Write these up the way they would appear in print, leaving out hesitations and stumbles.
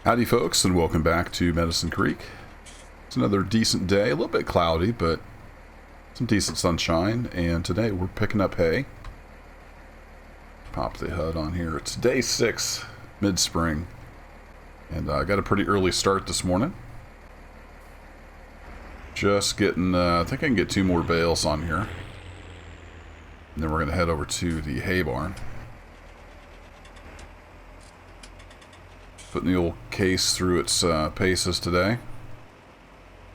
Howdy folks, and welcome back to Medicine Creek. It's another decent day, a little bit cloudy, but some decent sunshine, and today we're picking up hay. Pop the HUD on here. It's day 6, mid-spring, and I got a pretty early start this morning. Just getting, I think I can get 2 more bales on here, and then we're going to head over to the hay barn. Putting the old case through its paces today.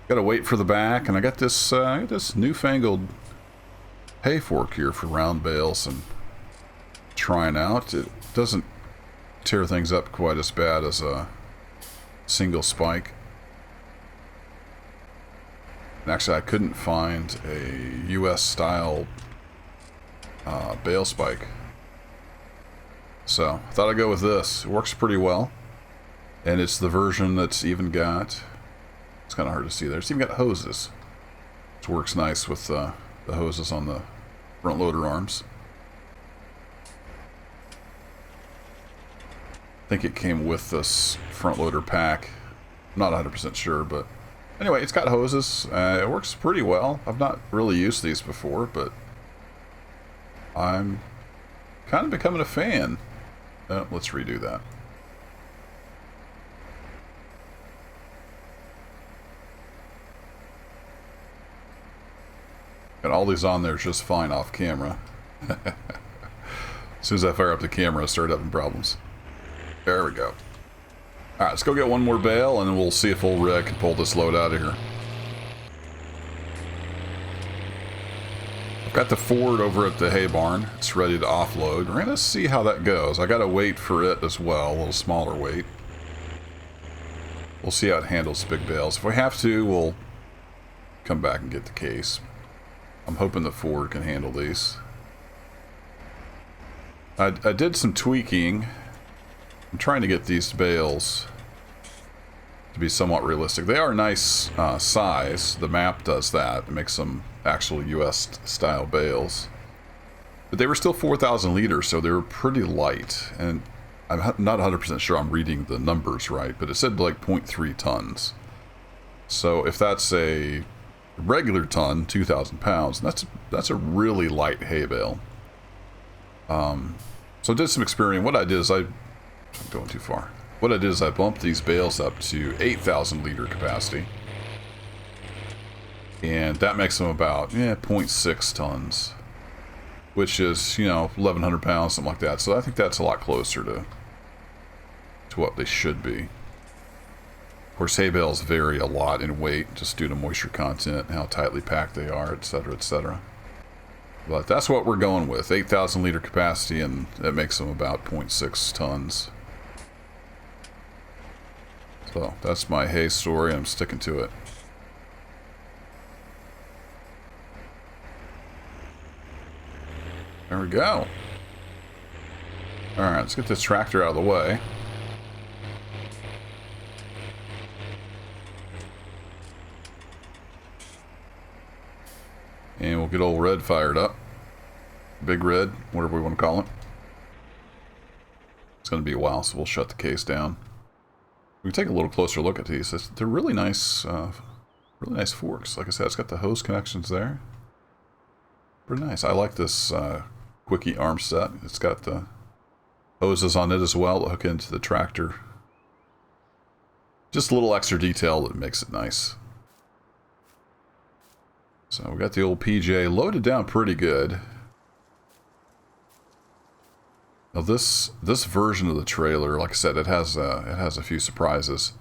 Gotta wait for the back, and I got this newfangled hay fork here for round bales and trying out. It doesn't tear things up quite as bad as a single spike. And actually, I couldn't find a US style bale spike, so I thought I'd go with this. It works pretty well. And it's the version that's even got, it's kind of hard to see there, it's even got hoses, which works nice with the hoses on the front loader arms. I think it came with this front loader pack. I'm not 100% sure, but anyway, it's got hoses. It works pretty well. I've not really used these before, but I'm kind of becoming a fan. Let's redo that. Got all these on there just fine off camera. As soon as I fire up the camera, I start having problems. There we go. Alright, let's go get one more bale, and then we'll see if old Rick can pull this load out of here. I've got the Ford over at the hay barn. It's ready to offload. We're going to see how that goes. I got to wait for it as well, a little smaller weight. We'll see how it handles big bales. If we have to, we'll come back and get the case. I'm hoping the Ford can handle these. I did some tweaking. I'm trying to get these bales to be somewhat realistic. They are nice size. The map does that. It makes them actual US style bales. But they were still 4,000 liters, so they were pretty light. And I'm not 100% sure I'm reading the numbers right, but it said like 0.3 tons. So if that's a regular ton, 2,000 pounds, and that's a really light hay bale. So I did some experimenting. What I did is I'm going too far. What I did is I bumped these bales up to 8,000 liter capacity, and that makes them about 0.6 tons, which is 1,100 pounds, something like that. So I think that's a lot closer to what they should be. Of course, hay bales vary a lot in weight just due to moisture content and how tightly packed they are, etc., etc. But that's what we're going with, 8,000 liter capacity, and that makes them about 0.6 tons. So that's my hay story, and I'm sticking to it. There we go. Alright, let's get this tractor out of the way. And we'll get old Red fired up. Big Red, whatever we want to call it. It's going to be a while, so we'll shut the case down. We can take a little closer look at these. They're really nice forks. Like I said, it's got the hose connections there. Pretty nice. I like this quickie arm set. It's got the hoses on it as well to hook into the tractor. Just a little extra detail that makes it nice. So we got the old PJ loaded down pretty good. Now this version of the trailer, like I said, it has a few surprises,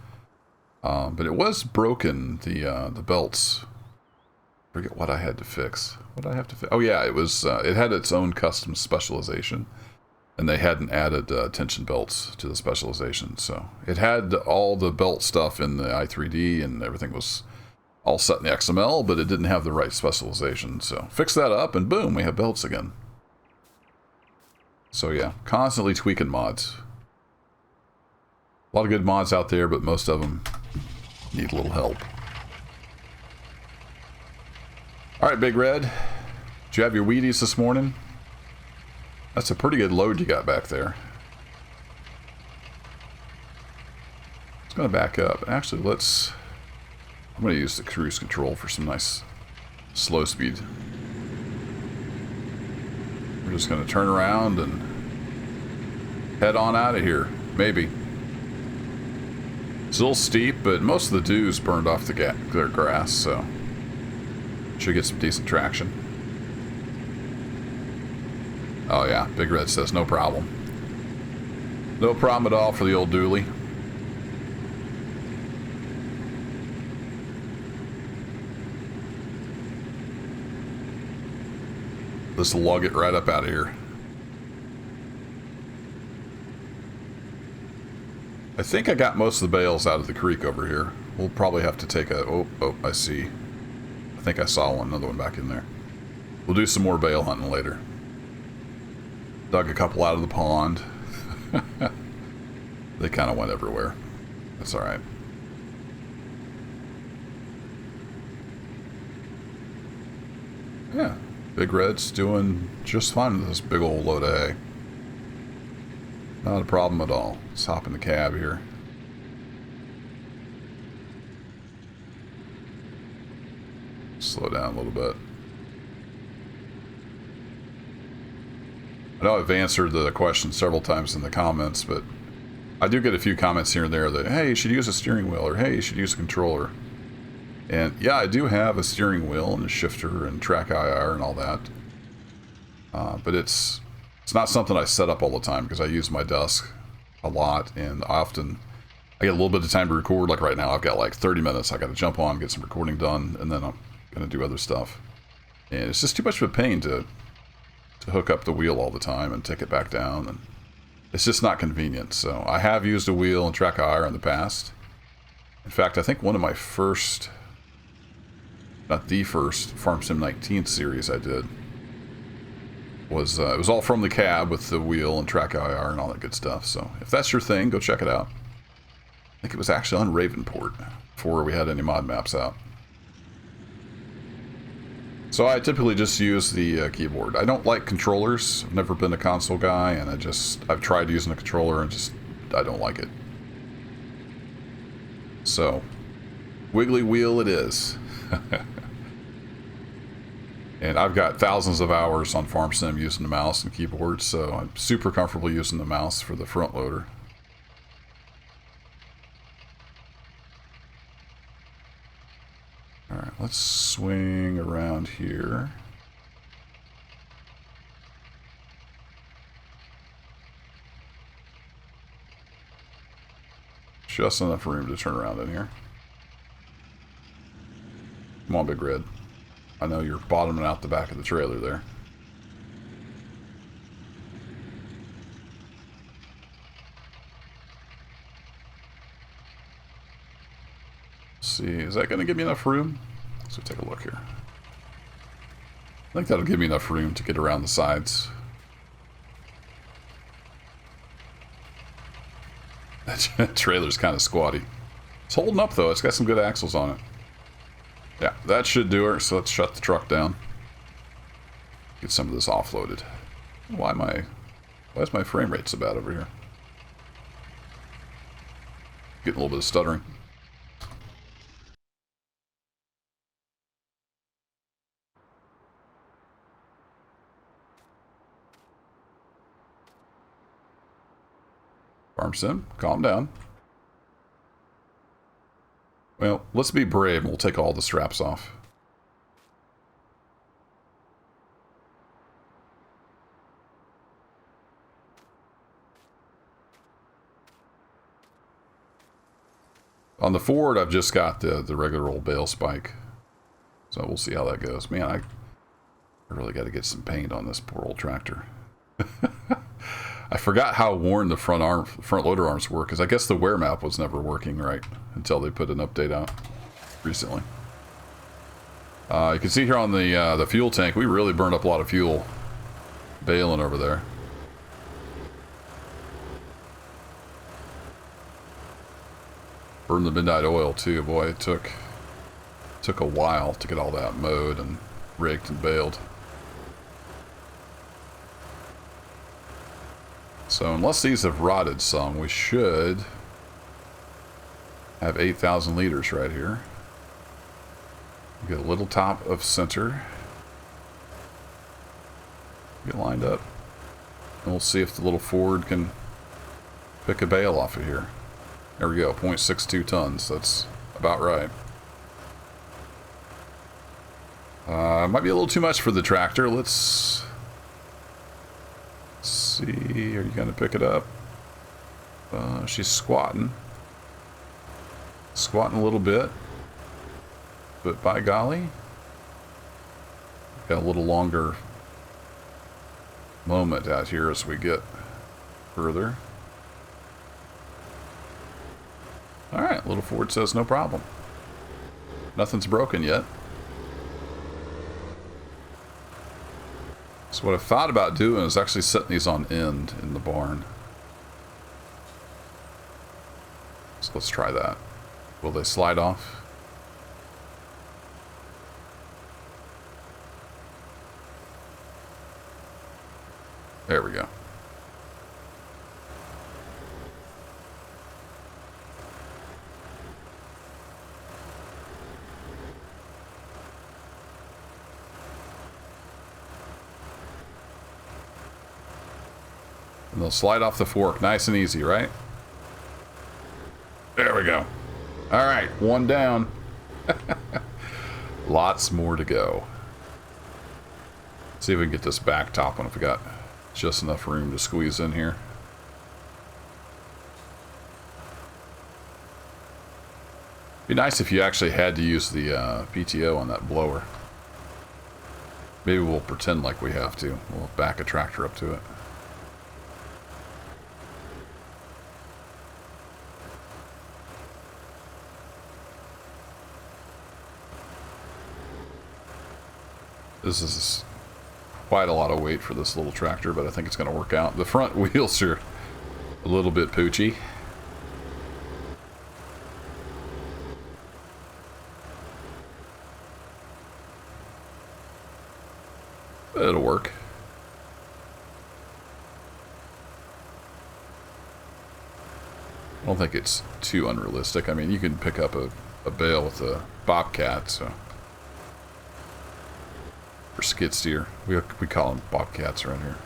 but it was broken. The belts. I forget what I had to fix. What did I have to fix? Oh yeah, it had its own custom specialization, and they hadn't added tension belts to the specialization. So it had all the belt stuff in the i3D, and everything was all set in the XML, but it didn't have the right specialization. So fix that up, and boom, we have belts again. So yeah, constantly tweaking mods. A lot of good mods out there, but most of them need a little help. Alright, Big Red. Did you have your Wheaties this morning? That's a pretty good load you got back there. going to back up. Actually, let's... I'm going to use the cruise control for some nice slow speed. We're just going to turn around and head on out of here. Maybe. It's a little steep, but most of the dew's burned off their grass, so should get some decent traction. Oh yeah, Big Red says no problem. No problem at all for the old dually. Let's lug it right up out of here. I think I got most of the bales out of the creek over here. We'll probably have to take a... Oh, I see. I think I saw another one back in there. We'll do some more bale hunting later. Dug a couple out of the pond. They kind of went everywhere. That's alright. Yeah. Big Red's doing just fine with this big old load of hay. Not a problem at all. Let's hop in the cab here. Slow down a little bit. I know I've answered the question several times in the comments, but I do get a few comments here and there that, hey, you should use a steering wheel, or hey, you should use a controller. And yeah, I do have a steering wheel and a shifter and track IR and all that. But it's not something I set up all the time because I use my desk a lot, and often I get a little bit of time to record. Like right now, I've got like 30 minutes. I got to jump on, get some recording done, and then I'm going to do other stuff. And it's just too much of a pain to hook up the wheel all the time and take it back down. And it's just not convenient. So I have used a wheel and track IR in the past. In fact, I think one of my first... not the first FS19 series I did was it was all from the cab with the wheel and track IR and all that good stuff. So if that's your thing, go check it out. I think it was actually on Ravenport before we had any mod maps out. So I typically just use the keyboard. I don't like controllers. I've never been a console guy, and I've tried using a controller and I don't like it. So wiggly wheel it is. And I've got thousands of hours on Farm Sim using the mouse and keyboard, so I'm super comfortable using the mouse for the front loader. Alright, let's swing around here. Just enough room to turn around in here. Come on, Big Red. I know you're bottoming out the back of the trailer there. Let's see, is that going to give me enough room? Let's take a look here. I think that'll give me enough room to get around the sides. That trailer's kind of squatty. It's holding up though, it's got some good axles on it. Yeah, that should do it, so let's shut the truck down. Get some of this offloaded. Why is my frame rate so bad over here? Getting a little bit of stuttering. Farm Sim, calm down. Well, let's be brave and we'll take all the straps off. On the Ford, I've just got the regular old bale spike. So we'll see how that goes. Man, I really got to get some paint on this poor old tractor. I forgot how worn the front loader arms were, because I guess the wear map was never working right until they put an update out recently. You can see here on the fuel tank, we really burned up a lot of fuel baling over there. Burned the midnight oil too. Boy, it took a while to get all that mowed and raked and baled. So unless these have rotted some, we should I have 8,000 liters right here. Get a little top of center. Get lined up. And we'll see if the little Ford can pick a bale off of here. There we go, 0.62 tons. That's about right. Might be a little too much for the tractor. Let's see. Are you going to pick it up? She's squatting. Squatting a little bit. But by golly, got a little longer moment out here as we get further. Alright, little Ford says no problem. Nothing's broken yet. So what I've thought about doing is actually setting these on end in the barn. So let's try that. Will they slide off? There we go. And they'll slide off the fork nice and easy, right? There we go. All right, one down. Lots more to go. See if we can get this back top one if we got just enough room to squeeze in here. Be nice if you actually had to use the PTO on that blower. Maybe we'll pretend like we have to. We'll back a tractor up to it. This is quite a lot of weight for this little tractor, but I think it's going to work out. The front wheels are a little bit poochy. It'll work. I don't think it's too unrealistic. I mean, you can pick up a bale with a bobcat, so... or skid steer. We call them bobcats around here.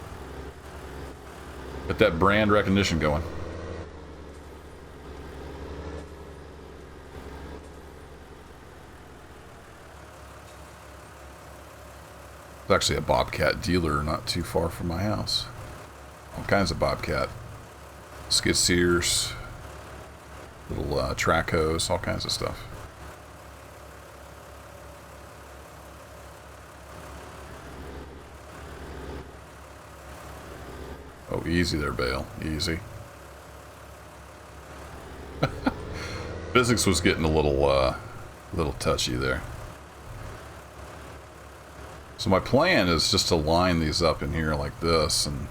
Get that brand recognition going. There's actually a bobcat dealer not too far from my house. All kinds of bobcat. Skid steers, little track hose, all kinds of stuff. Oh, easy there, Bale. Easy. Physics was getting a little touchy there. So my plan is just to line these up in here like this, and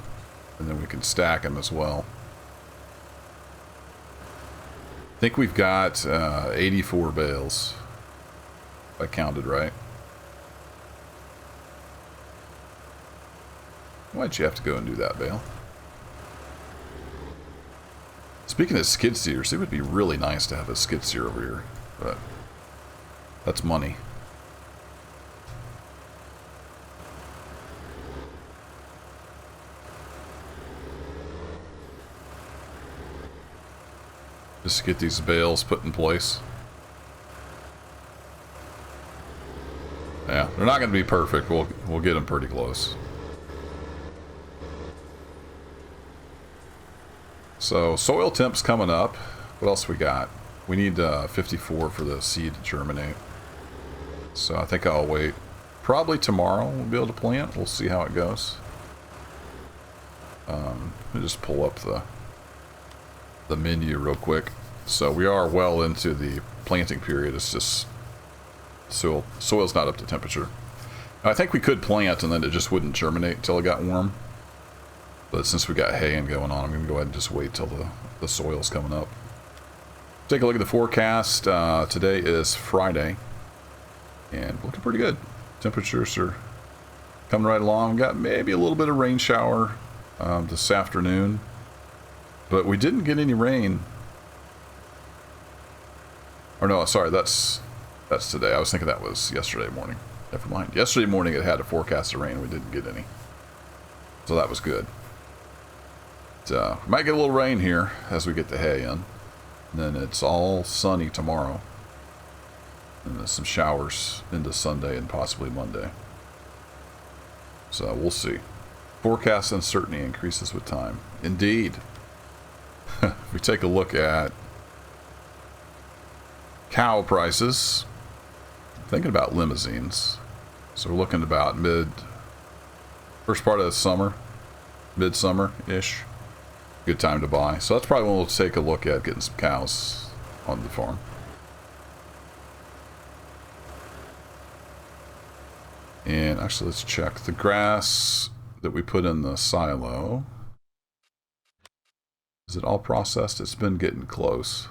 then we can stack them as well. I think we've got 84 bales, if I counted right. Why'd you have to go and do that, Bale? Speaking of skid steers, it would be really nice to have a skid steer over here, but that's money. Just to get these bales put in place. Yeah, they're not going to be perfect. We'll get them pretty close. So, soil temp's coming up. What else we got? We need 54 for the seed to germinate. So I think I'll wait. Probably tomorrow we'll be able to plant. We'll see how it goes. Let me just pull up the menu real quick. So we are well into the planting period. It's just soil's not up to temperature. I think we could plant and then it just wouldn't germinate until it got warm. But since we got haying going on, I'm going to go ahead and just wait till the soil's coming up. Take a look at the forecast. Today is Friday. And looking pretty good. Temperatures are coming right along. Got maybe a little bit of rain shower this afternoon. But we didn't get any rain Or no, sorry, that's today. I was thinking that was yesterday morning. Never mind. Yesterday morning it had a forecast of rain. We didn't get any. So that was good. But, we might get a little rain here as we get the hay in. And then it's all sunny tomorrow. And there's some showers into Sunday and possibly Monday. So we'll see. Forecast uncertainty increases with time. Indeed. If we take a look at cow prices, I'm thinking about limousines. So we're looking about first part of the summer, midsummer-ish. Good time to buy. So that's probably when we'll take a look at getting some cows on the farm. And actually, let's check the grass that we put in the silo. Is it all processed? It's been getting close.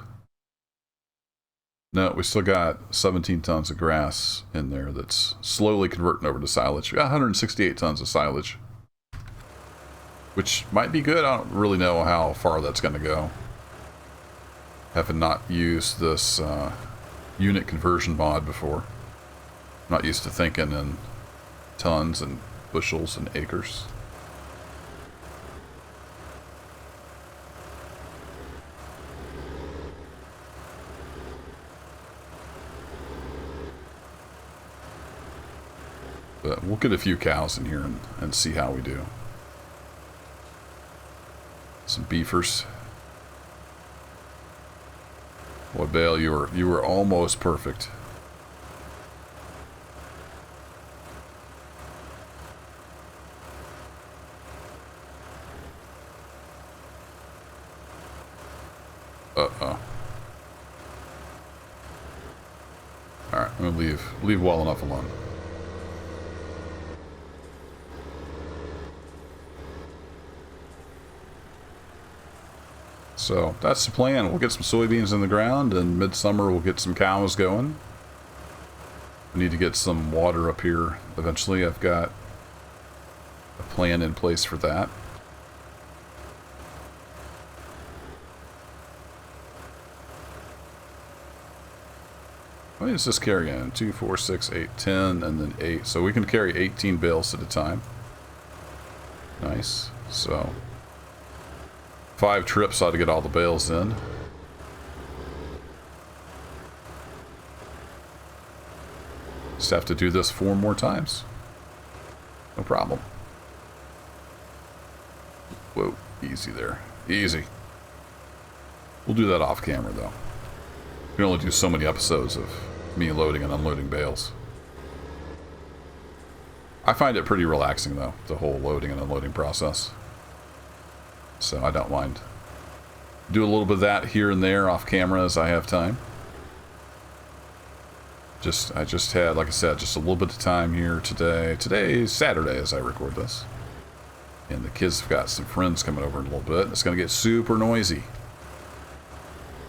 No, we still got 17 tons of grass in there that's slowly converting over to silage. We got 168 tons of silage, which might be good. I don't really know how far that's going to go. Having not used this unit conversion mod before. I'm not used to thinking in tons and bushels and acres. But we'll get a few cows in here and see how we do. Some beefers. Boy, Bale, you were almost perfect. Uh-oh. Alright, I'm gonna leave well enough alone. So that's the plan. We'll get some soybeans in the ground, and midsummer we'll get some cows going. We need to get some water up here eventually. I've got a plan in place for that. What does this carry in? 2, 4, 6, 8, 10, and then 8. So we can carry 18 bales at a time. Nice. So 5 trips ought to get all the bales in. Just have to do this 4 more times. No problem. Whoa, easy there. Easy. We'll do that off camera though. We can only do so many episodes of me loading and unloading bales. I find it pretty relaxing though, the whole loading and unloading process. So I don't mind. Do a little bit of that here and there off camera as I have time. I just had, like I said, just a little bit of time here today. Today is Saturday as I record this. And the kids have got some friends coming over in a little bit. It's going to get super noisy.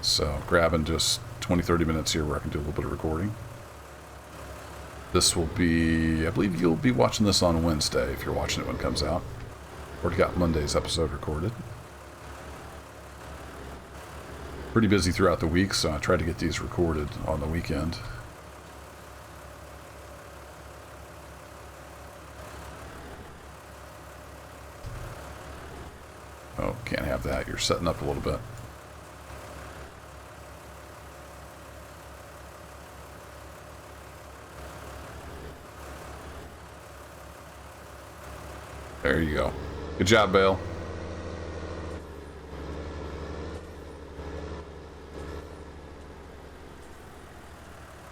So grabbing just 20-30 minutes here where I can do a little bit of recording. This will be, I believe you'll be watching this on Wednesday if you're watching it when it comes out. Already got Monday's episode recorded. Pretty busy throughout the week, so I try to get these recorded on the weekend. Oh, can't have that. You're setting up a little bit. There you go. Good job, Bale.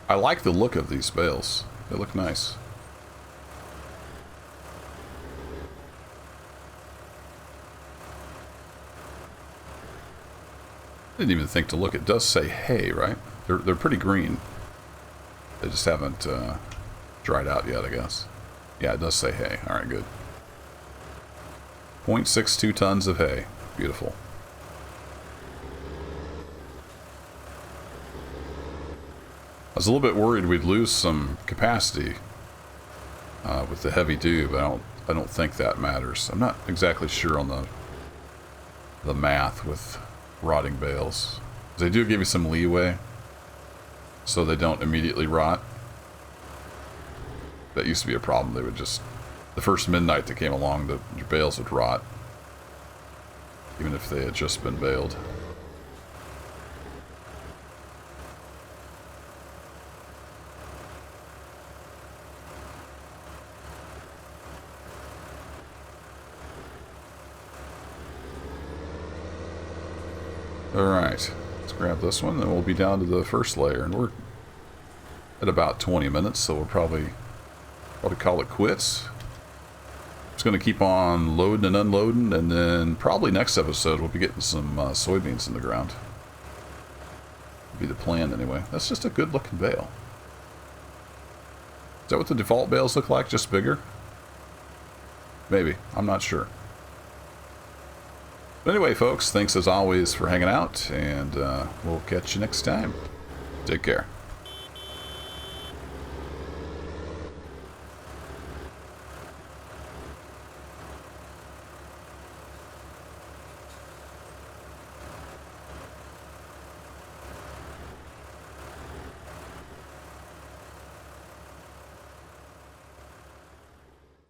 I like the look of these bales. They look nice. Didn't even think to look. It does say hay, right? They're pretty green. They just haven't dried out yet, I guess. Yeah, it does say hay. All right, good. 0.62 tons of hay. Beautiful. I was a little bit worried we'd lose some capacity with the heavy dew, but I don't think that matters. I'm not exactly sure on the math with rotting bales. They do give you some leeway so they don't immediately rot. That used to be a problem. They would just, the first midnight that came along, your bales would rot, even if they had just been baled. Alright, let's grab this one, then we'll be down to the first layer, and we're at about 20 minutes, so we'll probably call it quits. Just going to keep on loading and unloading, and then probably next episode we'll be getting some soybeans in the ground. That'll be the plan anyway. That's just a good looking bale. Is that what the default bales look like, just bigger? Maybe, I'm not sure. But anyway, folks, thanks as always for hanging out, and we'll catch you next time. Take care.